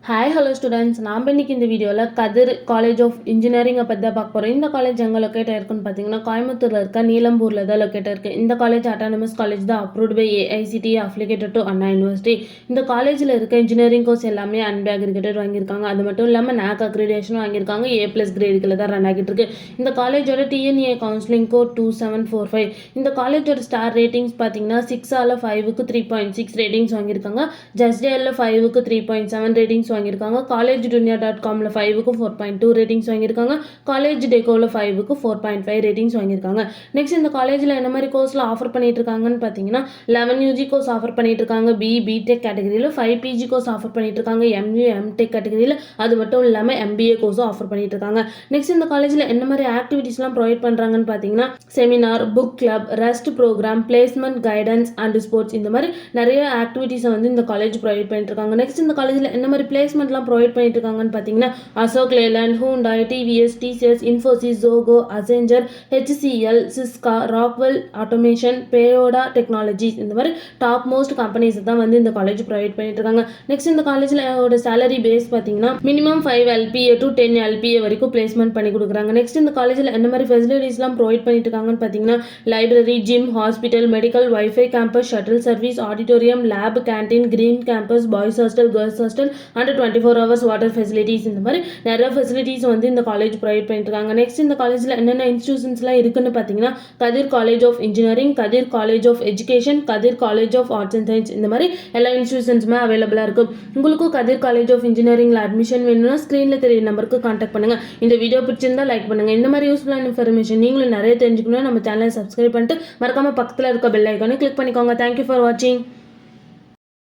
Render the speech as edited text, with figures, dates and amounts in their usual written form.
Hi hello students, நாம் இன்னைக்கு இந்த வீடியோவில் கதிர் காலேஜ் ஆஃப் இன்ஜினியரிங்கை பற்றி தான் பார்க்க போகிறோம். இந்த காலேஜ் எங்கே லொக்கேட் ஆயிருக்குன்னு பார்த்தீங்கன்னா கோயம்புத்தூரில் இருக்க நீலம்பூரில் தான் லொக்கேட் இருக்குது. இந்த காலேஜ் அட்டானமஸ் காலேஜ் தான், approved by AICTE, affiliated to Anna university. இந்த காலேஜில் இருக்க இன்ஜினியரிங் கோர்ஸ் எல்லாமே அன்பே அக்ரிகேட்டட் வாங்கியிருக்காங்க. அது மட்டும் இல்லாமல் NAC அக்ரிடேஷனும் வாங்கியிருக்காங்க. A+ கிரேடுகளில் தான் ரன் ஆகிட்டு இருக்கு. இந்த காலேஜோட TNA கவுன்சிலிங் கோட் 2745. இந்த காலேஜோட ஸ்டார் ரேட்டிங்ஸ் பார்த்தீங்கன்னா 6 5க்கு 3.6 ரேட்டிங்ஸ் வாங்கியிருக்காங்க. ஜஸ்டிஎல்ல 5க்கு 3.7 ரேட்டிங்ஸ் வாங்கியிருக்காங்க. collegedunia.comல 5க்கு 4.2 ரேட்டிங்ஸ் வாங்கியிருக்காங்க. காலேஜ் டெக்கோவில் 5க்கு 4.5 ரேட்டிங்ஸ் வாங்கியிருக்காங்க. நெக்ஸ்ட் இந்த காலேஜில் என்ன மாதிரி கோர்ஸில் ஆஃபர் பண்ணிட்டு இருக்காங்கன்னு பார்த்தீங்கன்னா 11 UG கோர்ஸ் ஆஃபர் பண்ணிட்டு இருக்காங்க. BTech கேட்டகரியில் 5 PG கோர்ஸ் ஆஃபர் பண்ணிட்டு இருக்காங்க. MU MTech கேட்டகரியில். அது மட்டும் இல்லாமல் MBA கோர்ஸும் ஆஃபர் பண்ணிட்டு இருக்காங்க. நெக்ஸ்ட் இந்த காலேஜில் என்ன மாதிரி ஆக்டிவிட்டீஸ்லாம் ப்ரொவைட் பண்ணுறாங்கன்னு பார்த்தீங்கன்னா seminar, book club, rest program, placement guidance and sports, இந்த மாதிரி நிறைய ஆக்டிவிட்டீஸை வந்து இந்த காலேஜ் ப்ரொவைட் பண்ணிட்டு இருக்காங்க. நெக்ஸ்ட் இந்த காலேஜில் என்ன மாதிரி பிளேஸ்மெண்ட்லாம் ப்ரொவைட் பண்ணிட்டு இருக்காங்கன்னு பார்த்தீங்கன்னா Ashok Leyland, Hyundai, TVS, TCS, Infosys, Zoho, Accenture, HCL, Syska, Rockwell Automation, Payoda Technologies, இந்த மாதிரி டாப் மோஸ்ட் கம்பெனிஸ் தான் வந்து இந்த காலேஜ் ப்ரொவைட் பண்ணிட்டு இருக்காங்க. நெக்ஸ்ட் இந்த காலேஜில் சேலரி பேஸ் பார்த்தீங்கன்னா மினிமம் 5 LPA to 10 LPA வரைக்கும் பிளேஸ்மெண்ட் பண்ணி கொடுக்குறாங்க. நெக்ஸ்ட் இந்த காலேஜில் என்ன மாதிரி ஃபெசிலிட்டிஸ்லாம் ப்ரொவைட் பண்ணிட்டு இருக்காங்கன்னு பார்த்தீங்கன்னா library, gym, hospital, medical, wifi campus, shuttle service, auditorium, lab, canteen, green campus, boys hostel, girls hostel and 24 hours water facilities, இந்த மாதிரி நிறைய ஃபெசிலிட்டிஸ் வந்து இந்த காலேஜ் ப்ரொவைட் பண்ணிட்டு இருக்காங்க. நெக்ஸ்ட் இந்த காலேஜில் என்னென்ன இன்ஸ்டியூஷன்ஸ்லாம் இருக்குன்னு பார்த்தீங்கன்னா Kathir college of engineering, Kathir college of education, Kathir college of arts and science, இந்த மாதிரி எல்லா இன்ஸ்டியூஷன்ஸுமே அவைலபிளாக இருக்கும். உங்களுக்கும் கதிர் காலேஜ் ஆஃப் இன்ஜினியரிங்கில் அட்மிஷன் வேணும்னா ஸ்க்ரீனில் தெரிய நம்பருக்கு கான்டாக்ட் பண்ணுங்கள். இந்த வீடியோ பிடிச்சிருந்தா லைக் பண்ணுங்கள். இந்த மாதிரி யூஸ்ஃபுல்லான இன்ஃபர்மேஷன் நீங்களும் நிறைய தெரிஞ்சுக்கணும் நம்ம சேனலை சப்ஸ்கிரைப் பண்ணிட்டு மறக்காமல் பக்கத்தில் இருக்க பெல் ஐக்கானை கிளிக் பண்ணிக்கோங்க. தேங்க்யூ ஃபார் வாட்சிங்.